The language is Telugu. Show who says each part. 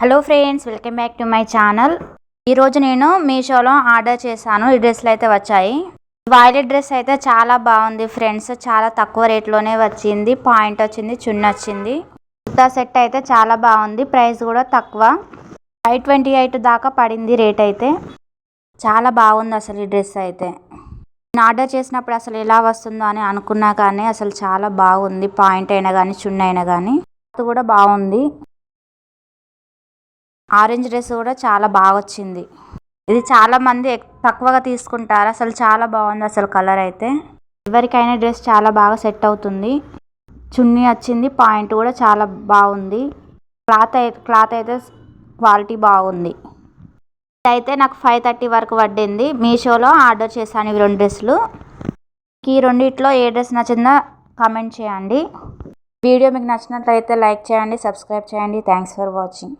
Speaker 1: Hello friends, welcome back to my channel. ఈరోజు నేను మీషోలో ఆర్డర్ చేశాను. ఈ డ్రెస్సులు అయితే వచ్చాయి. వైలెట్ డ్రెస్ అయితే చాలా బాగుంది ఫ్రెండ్స్. చాలా తక్కువ రేట్లోనే వచ్చింది. పాయింట్ వచ్చింది, చున్నీ వచ్చింది. కుర్తా సెట్ అయితే చాలా బాగుంది. ప్రైస్ కూడా తక్కువ, 528 దాకా పడింది రేట్ అయితే. చాలా బాగుంది అసలు ఈ డ్రెస్ అయితే. నేను ఆర్డర్ చేసినప్పుడు అసలు ఎలా వస్తుందో అని అనుకున్నా, కానీ అసలు చాలా బాగుంది. పాయింట్ అయినా కానీ చున్నీ అయినా కానీ కూడా బాగుంది. ఆరెంజ్ డ్రెస్ కూడా చాలా బాగా వచ్చింది. ఇది చాలా మంది తక్కువగా తీసుకుంటారు. అసలు చాలా బాగుంది అసలు కలర్ అయితే. ఎవరికైనా డ్రెస్ చాలా బాగా సెట్ అవుతుంది. చున్నీ వచ్చింది, పాయింట్ కూడా చాలా బాగుంది. క్లాత్ అయితే క్వాలిటీ బాగుంది. అయితే నాకు 530 వరకు పడింది. మీషోలో ఆర్డర్ చేశాను ఇవి 2 డ్రెస్సులు. ఈ రెండిట్లో ఏ డ్రెస్ నచ్చిందో కామెంట్ చేయండి. వీడియో మీకు నచ్చినట్లయితే లైక్ చేయండి, సబ్స్క్రైబ్ చేయండి. Thanks for watching.